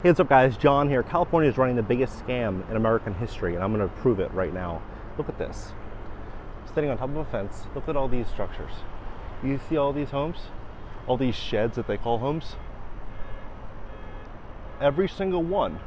Hey, what's up guys, John here. California is running the biggest scam in American history, and I'm going to prove it right now. Look at this. Standing on top of a fence, look at all these structures. You see all these homes? All these sheds that they call homes? Every single one,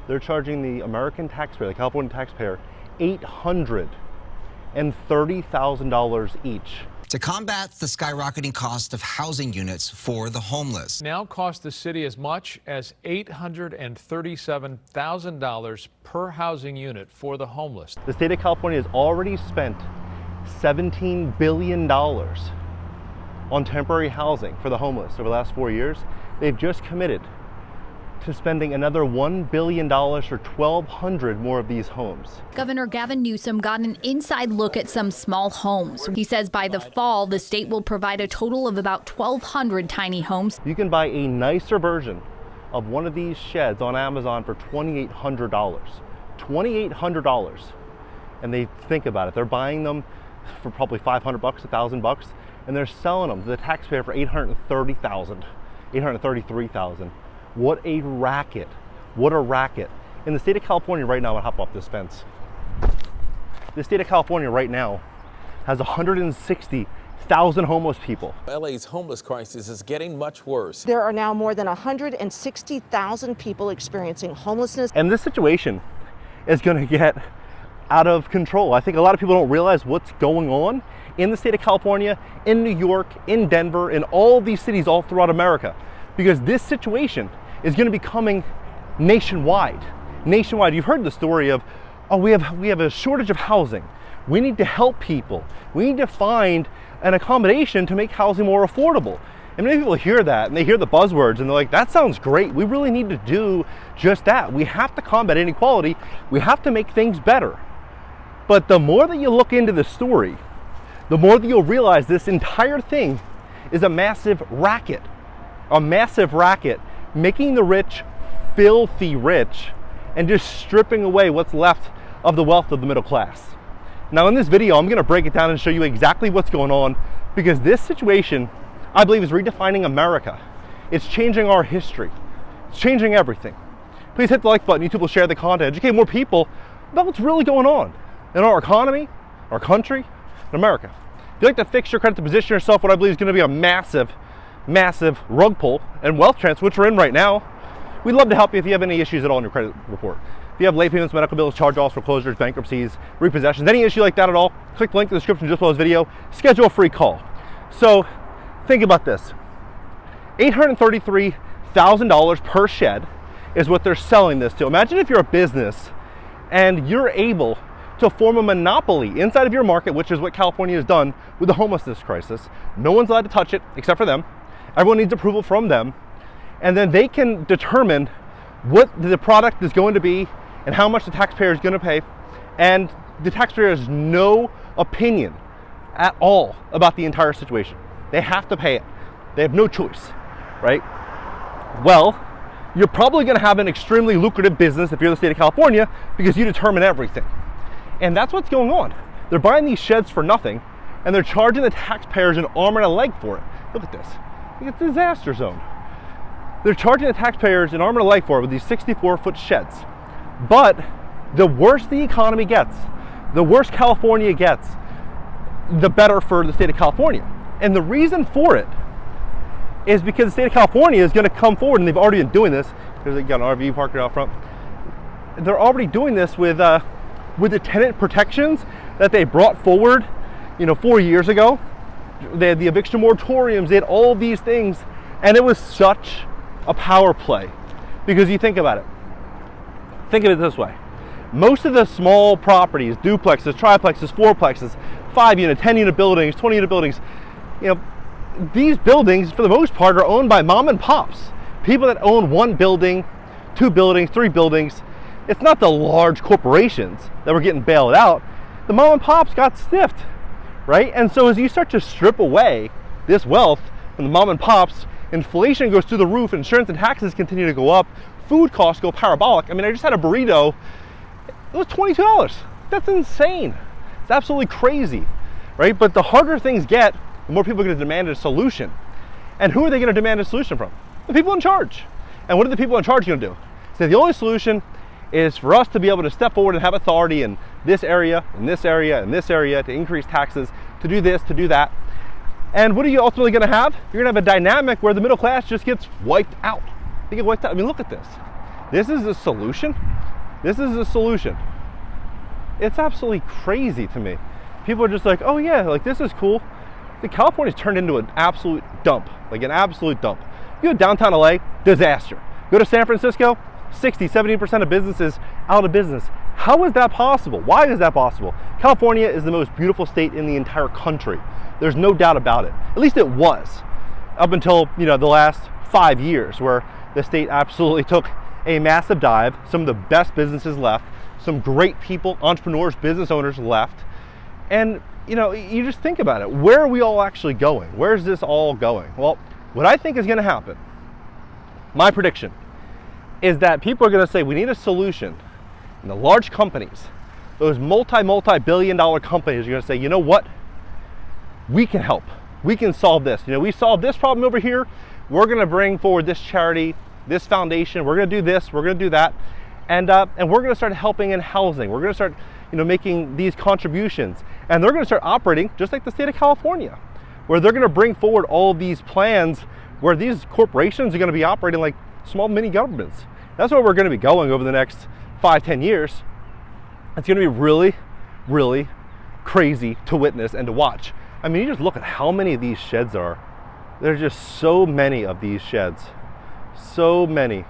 they're charging the American taxpayer, the California taxpayer, $830,000 each. To combat the skyrocketing cost of housing units for the homeless. Now cost the city as much as $837,000 per housing unit for the homeless. The state of California has already spent $17 billion on temporary housing for the homeless over the last 4 years. They've just committed to spending another $1 billion for 1,200 more of these homes. Governor Gavin Newsom got an inside look at some small homes. He says by the fall, the state will provide a total of about 1,200 tiny homes. You can buy a nicer version of one of these sheds on Amazon for $2,800. $2,800. And they think about it, they're buying them for probably $500, $1,000, and they're selling them to the taxpayer for $830,000, $833,000. What a racket. What a racket. In the state of California right now, I'll hop off this fence. The state of California right now has 160,000 homeless people. LA's homeless crisis is getting much worse. There are now more than 160,000 people experiencing homelessness. And this situation is going to get out of control. I think a lot of people don't realize what's going on in the state of California, in New York, in Denver, in all of these cities all throughout America. Because this situation is going to be coming nationwide. Nationwide. You've heard the story of, oh, we have a shortage of housing. We need to help people. We need to find an accommodation to make housing more affordable. And many people hear that and they hear the buzzwords and they're like, that sounds great. We really need to do just that. We have to combat inequality. We have to make things better. But the more that you look into the story, the more that you'll realize this entire thing is a massive racket. A massive racket, making the rich filthy rich and just stripping away what's left of the wealth of the middle class. Now in this video, I'm going to break it down and show you exactly what's going on, because this situation, I believe, is redefining America. It's changing our history. It's changing everything. Please hit the like button. YouTube will share the content, educate more people about what's really going on in our economy, our country, and America. If you'd like to fix your credit to position yourself, what I believe is going to be a massive rug pull and wealth transfer, which we're in right now, we'd love to help you if you have any issues at all in your credit report. If you have late payments, medical bills, charge-offs, foreclosures, bankruptcies, repossessions, any issue like that at all, click the link in the description just below this video, schedule a free call. So think about this. $833,000 per shed is what they're selling this to. Imagine if you're a business and you're able to form a monopoly inside of your market, which is what California has done with the homelessness crisis. No one's allowed to touch it except for them. Everyone needs approval from them. And then they can determine what the product is going to be and how much the taxpayer is going to pay. And the taxpayer has no opinion at all about the entire situation. They have to pay it. They have no choice, right? Well, you're probably going to have an extremely lucrative business if you're the state of California, because you determine everything. And that's what's going on. They're buying these sheds for nothing, and they're charging the taxpayers an arm and a leg for it. Look at this. It's a disaster zone. They're charging the taxpayers an arm and a leg for it with these 64-foot sheds. But the worse the economy gets, the worse California gets, the better for the state of California. And the reason for it is because the state of California is going to come forward, and they've already been doing this. There's got an RV parked out front. They're already doing this with the tenant protections that they brought forward, 4 years ago. They had the eviction moratoriums, they had all these things, and it was such a power play. Because you think about it. Think of it this way. Most of the small properties, duplexes, triplexes, fourplexes, 5-unit, 10-unit buildings, 20-unit buildings, these buildings, for the most part, are owned by mom and pops. People that own 1 building, 2 buildings, 3 buildings. It's not the large corporations that were getting bailed out. The mom and pops got stiffed, right? And so as you start to strip away this wealth from the mom and pops, inflation goes through the roof, insurance and taxes continue to go up, food costs go parabolic. I mean, I just had a burrito, it was $22. That's insane. It's absolutely crazy, right? But the harder things get, the more people are going to demand a solution. And who are they going to demand a solution from? The people in charge. And what are the people in charge going to do? So the only solution is for us to be able to step forward and have authority in this area, in this area, in this area, to increase taxes, to do this, to do that. And what are you ultimately going to have? You're going to have a dynamic where the middle class just gets wiped out. They get wiped out. I mean, look at this. This is a solution. This is a solution. It's absolutely crazy to me. People are just like, oh yeah, like this is cool. California's turned into an absolute dump, like an absolute dump. You go downtown LA, disaster. Go to San Francisco, 60-70% of businesses out of business. How is that possible? Why is that possible? California is the most beautiful state in the entire country. There's no doubt about it. At least it was, up until the last 5 years, where the state absolutely took a massive dive. Some of the best businesses left. Some great people, entrepreneurs, business owners left. And you just think about it. Where are we all actually going? Where's this all going? Well, what I think is going to happen, my prediction, is that people are going to say we need a solution. And the large companies, those multi-billion dollar companies are going to say, you know what? We can help. We can solve this. We solved this problem over here. We're going to bring forward this charity, this foundation. We're going to do this. We're going to do that. And we're going to start helping in housing. We're going to start making these contributions. And they're going to start operating just like the state of California, where they're going to bring forward all of these plans where these corporations are going to be operating like small mini governments. That's where we're going to be going over the next 5-10 years. It's going to be really, really crazy to witness and to watch. I mean, you just look at how many of these sheds are. There's just so many of these sheds. So many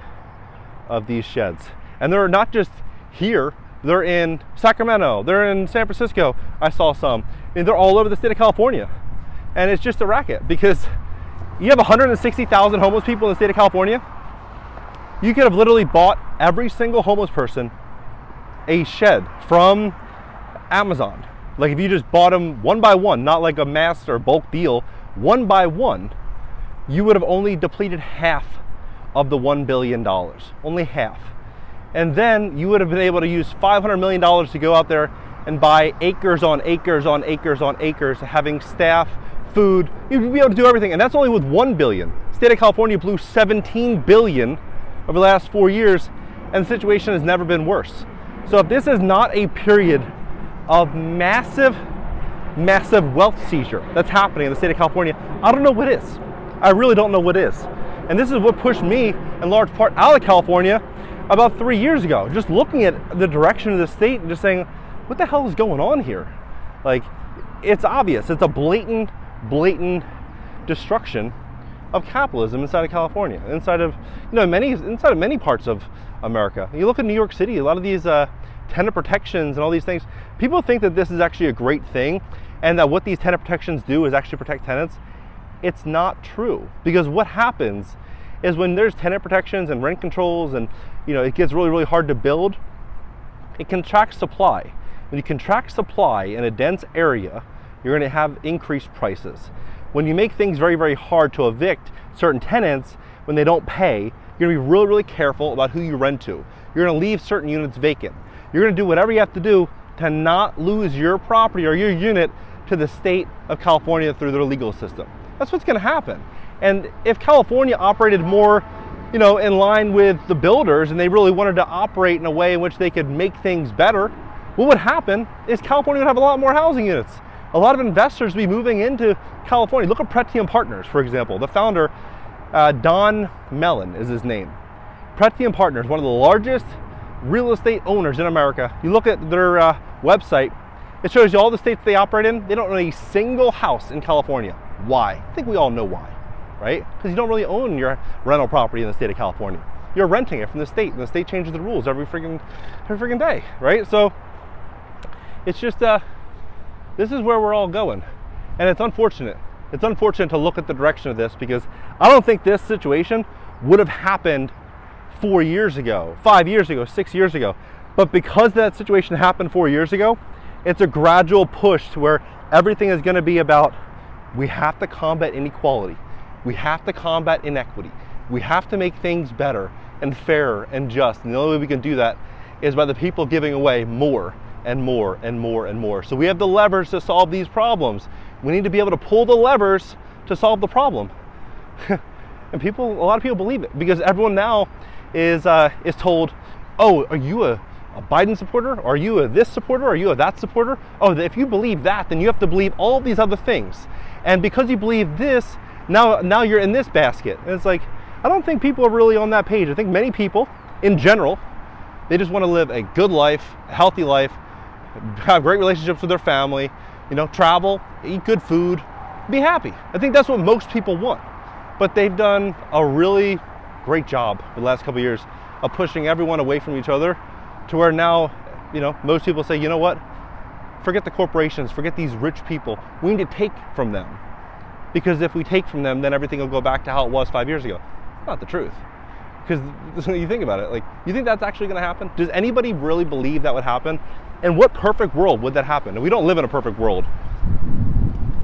of these sheds. And they're not just here. They're in Sacramento. They're in San Francisco. I saw some. I mean, they're all over the state of California. And it's just a racket because you have 160,000 homeless people in the state of California. You could have literally bought every single homeless person a shed from Amazon. Like if you just bought them one by one, not like a mass or bulk deal, one by one, you would have only depleted half of the $1 billion, only half. And then you would have been able to use $500 million to go out there and buy acres on acres on acres on acres, having staff, food. You'd be able to do everything. And that's only with $1 billion. The state of California blew $17 billion over the last 4 years, and the situation has never been worse. So if this is not a period of massive wealth seizure that's happening in the state of California, I don't know what is. I really don't know what is. And this is what pushed me in large part out of California about 3 years ago, just looking at the direction of the state and just saying, what the hell is going on here? Like, it's obvious. It's a blatant destruction of capitalism inside of California, inside of many parts of America. You look at New York City, a lot of these tenant protections and all these things, people think that this is actually a great thing and that what these tenant protections do is actually protect tenants. It's not true, because what happens is when there's tenant protections and rent controls and it gets really, really hard to build, it contracts supply. When you contract supply in a dense area, you're going to have increased prices. When you make things very, very hard to evict certain tenants when they don't pay, you're going to be really, really careful about who you rent to. You're going to leave certain units vacant. You're going to do whatever you have to do to not lose your property or your unit to the state of California through their legal system. That's what's going to happen. And if California operated more, in line with the builders, and they really wanted to operate in a way in which they could make things better, what would happen is California would have a lot more housing units. A lot of investors would be moving into California. Look at Pretium Partners, for example. The founder, Don Mellon is his name. Pretium Partners, one of the largest real estate owners in America. You look at their website, it shows you all the states they operate in. They don't own a single house in California. Why? I think we all know why, right? Because you don't really own your rental property in the state of California. You're renting it from the state, and the state changes the rules every freaking day, right? So it's just this is where we're all going, and it's unfortunate. It's unfortunate to look at the direction of this, because I don't think this situation would have happened 4 years ago, 5 years ago, 6 years ago. But because that situation happened 4 years ago, it's a gradual push to where everything is going to be about, we have to combat inequality. We have to combat inequity. We have to make things better and fairer and just. And the only way we can do that is by the people giving away more and more and more and more. So we have the levers to solve these problems. We need to be able to pull the levers to solve the problem. And a lot of people believe it, because everyone now is told, oh, are you a Biden supporter? Are you a this supporter? Are you a that supporter? Oh, if you believe that, then you have to believe all these other things. And because you believe this, now you're in this basket. And it's like, I don't think people are really on that page. I think many people, in general, they just want to live a good life, a healthy life, have great relationships with their family, travel, eat good food, be happy. I think that's what most people want. But they've done a really great job the last couple of years of pushing everyone away from each other to where now, most people say, you know what? Forget the corporations, forget these rich people. We need to take from them. Because if we take from them, then everything will go back to how it was 5 years ago. It's not the truth. Because you think about it, like, you think that's actually going to happen? Does anybody really believe that would happen? And what perfect world would that happen? And we don't live in a perfect world.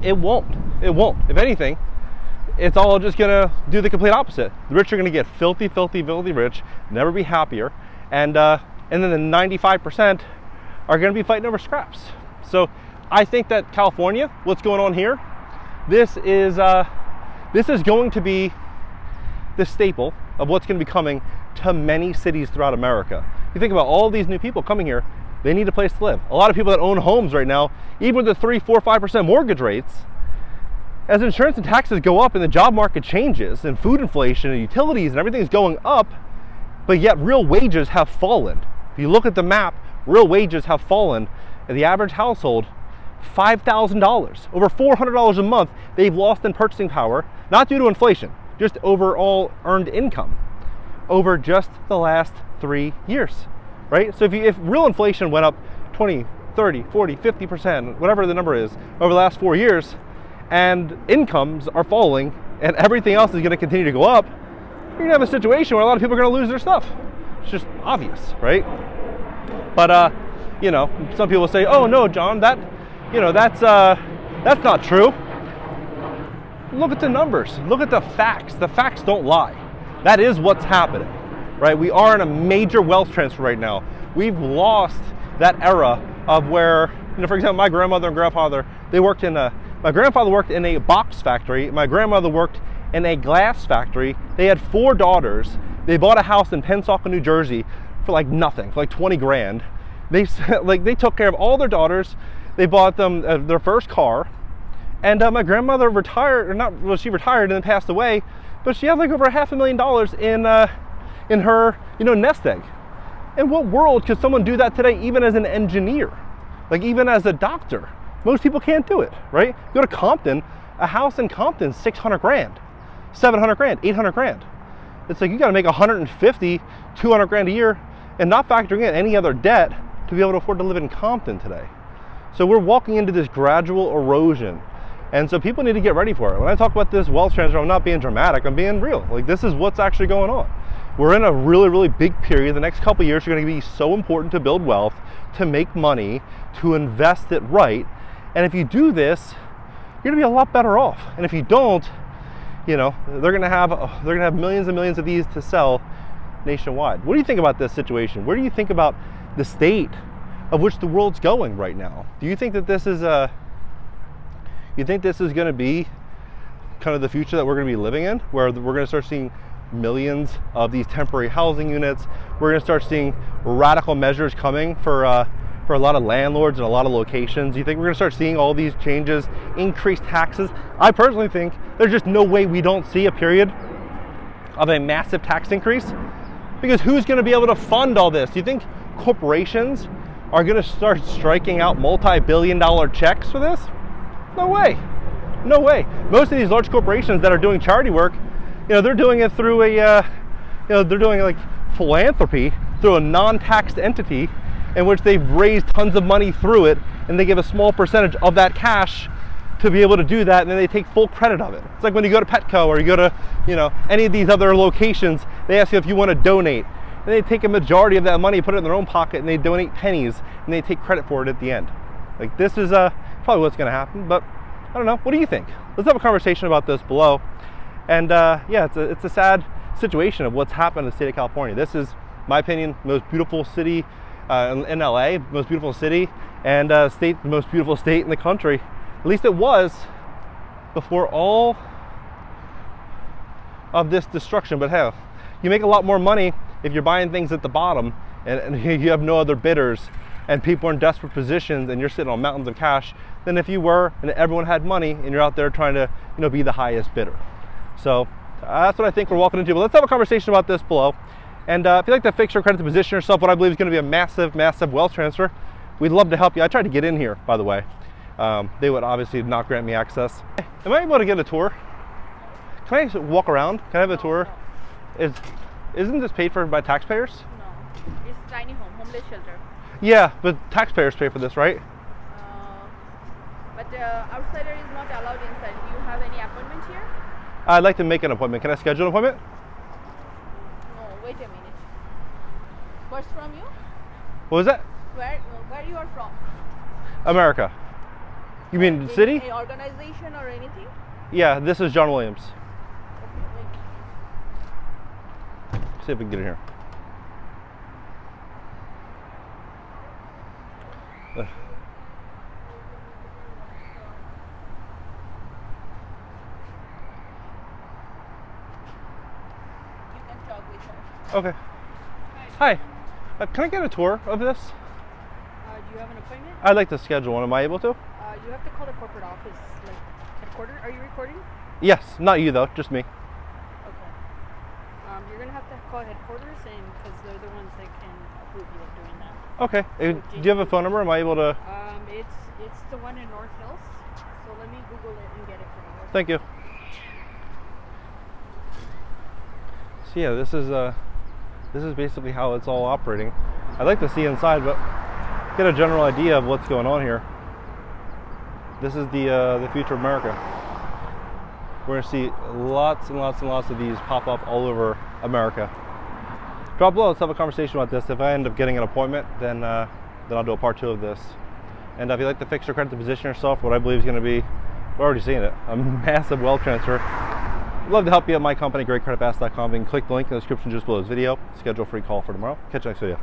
It won't. It won't. If anything, it's all just going to do the complete opposite. The rich are going to get filthy, filthy, filthy rich, never be happier. And then the 95% are going to be fighting over scraps. So I think that California, what's going on here, this is going to be the staple of what's going to be coming to many cities throughout America. You think about all these new people coming here, they need a place to live. A lot of people that own homes right now, even with the 3, 4, 5% mortgage rates, as insurance and taxes go up and the job market changes and food inflation and utilities and everything is going up, but yet real wages have fallen. If you look at the map, real wages have fallen, and the average household, $5,000, over $400 a month, they've lost in purchasing power, not due to inflation, just overall earned income over just the last 3 years, right? So if real inflation went up 20, 30, 40, 50%, whatever the number is, over the last 4 years, and incomes are falling, and everything else is going to continue to go up, you're going to have a situation where a lot of people are going to lose their stuff. It's just obvious, right? But, some people say, oh, no, John, that's not true. Look at the numbers. Look at the facts. The facts don't lie. That is what's happening, right? We are in a major wealth transfer right now. We've lost that era of where, for example, my grandmother and grandfather, my grandfather worked in a box factory. My grandmother worked in a glass factory. They had 4 daughters. They bought a house in Pensacola, New Jersey for like nothing, for like 20 grand. They took care of all their daughters. They bought them their first car. And my grandmother retired, she retired and then passed away, but she had like over $500,000 in her, nest egg. In what world could someone do that today, even as an engineer? Like even as a doctor? Most people can't do it, right? Go to Compton, a house in Compton, 600 grand, 700 grand, 800 grand. It's like you got to make 150, 200 grand a year and not factoring in any other debt to be able to afford to live in Compton today. So we're walking into this gradual erosion. And so people need to get ready for it. When I talk about this wealth transfer, I'm not being dramatic, I'm being real. Like this is what's actually going on. We're in a really, really big period. The next couple of years are going to be so important to build wealth, to make money, to invest it right. And if you do this, you're going to be a lot better off. And if you don't, they're going to have millions and millions of these to sell nationwide. What do you think about this situation? Where do you think about the state of which the world's going right now? Do you think that this is going to be kind of the future that we're going to be living in, where we're going to start seeing millions of these temporary housing units? We're going to start seeing radical measures coming for a lot of landlords and a lot of locations. You think we're going to start seeing all these changes, increased taxes? I personally think there's just no way we don't see a period of a massive tax increase, because who's going to be able to fund all this? Do you think corporations are going to start striking out multi-billion-dollar checks for this? No way. No way. Most of these large corporations that are doing charity work, they're doing it through they're doing like philanthropy through a non-taxed entity in which they've raised tons of money through it, and they give a small percentage of that cash to be able to do that, and then they take full credit of it. It's like when you go to Petco or you go to, any of these other locations, they ask you if you want to donate, and they take a majority of that money, put it in their own pocket, and they donate pennies, and they take credit for it at the end. Like this is probably what's going to happen, but I don't know. What do you think? Let's have a conversation about this below. And it's a sad situation of what's happened in the state of California. This is, my opinion, the most beautiful city in LA, most beautiful city, and the most beautiful state in the country. At least it was before all of this destruction. But hell, you make a lot more money if you're buying things at the bottom and you have no other bidders and people are in desperate positions and you're sitting on mountains of cash than if you were and everyone had money and you're out there trying to, you know, be the highest bidder. So that's what I think we're walking into. But let's have a conversation about this below. And if you'd like to fix your credit to position yourself, what I believe is going to be a massive, massive wealth transfer, we'd love to help you. I tried to get in here, by the way. They would obviously not grant me access. Am I able to get a tour? Can I walk around? Can I have a tour? Isn't this paid for by taxpayers? No, it's tiny home, homeless shelter. Yeah, but taxpayers pay for this, right? But outsider is not allowed inside. Do you have any appointment here? I'd like to make an appointment. Can I schedule an appointment? No, wait a minute. What's from you? What was that? Where you are from? America. You mean the city? Any organization or anything? Yeah, this is John Williams. Okay, wait. See if we can get in here. You can talk with her. Okay. Hi. Can I get a tour of this? Do you have an appointment? I'd like to schedule one. Am I able to? You have to call the corporate office, like headquarters. Are you recording? Yes. Not you though. Just me. Okay. You're gonna have to call headquarters, and because they're the ones that can approve you of doing that. Okay. Do you have a phone number? Am I able to? It's the one in North Hills. So let me Google it and get it for you. Thank you. So yeah, this is basically how it's all operating. I'd like to see inside, but get a general idea of what's going on here. This is the future of America. We're gonna see lots and lots and lots of these pop up all over America. Drop below. Let's have a conversation about this. If I end up getting an appointment, then I'll do a part 2 of this. And if you'd like to fix your credit to position yourself, what I believe is going to be, we're already seeing it, a massive wealth transfer. I'd love to help you at my company, GreatCreditFast.com. You can click the link in the description just below this video. Schedule a free call for tomorrow. Catch you next video.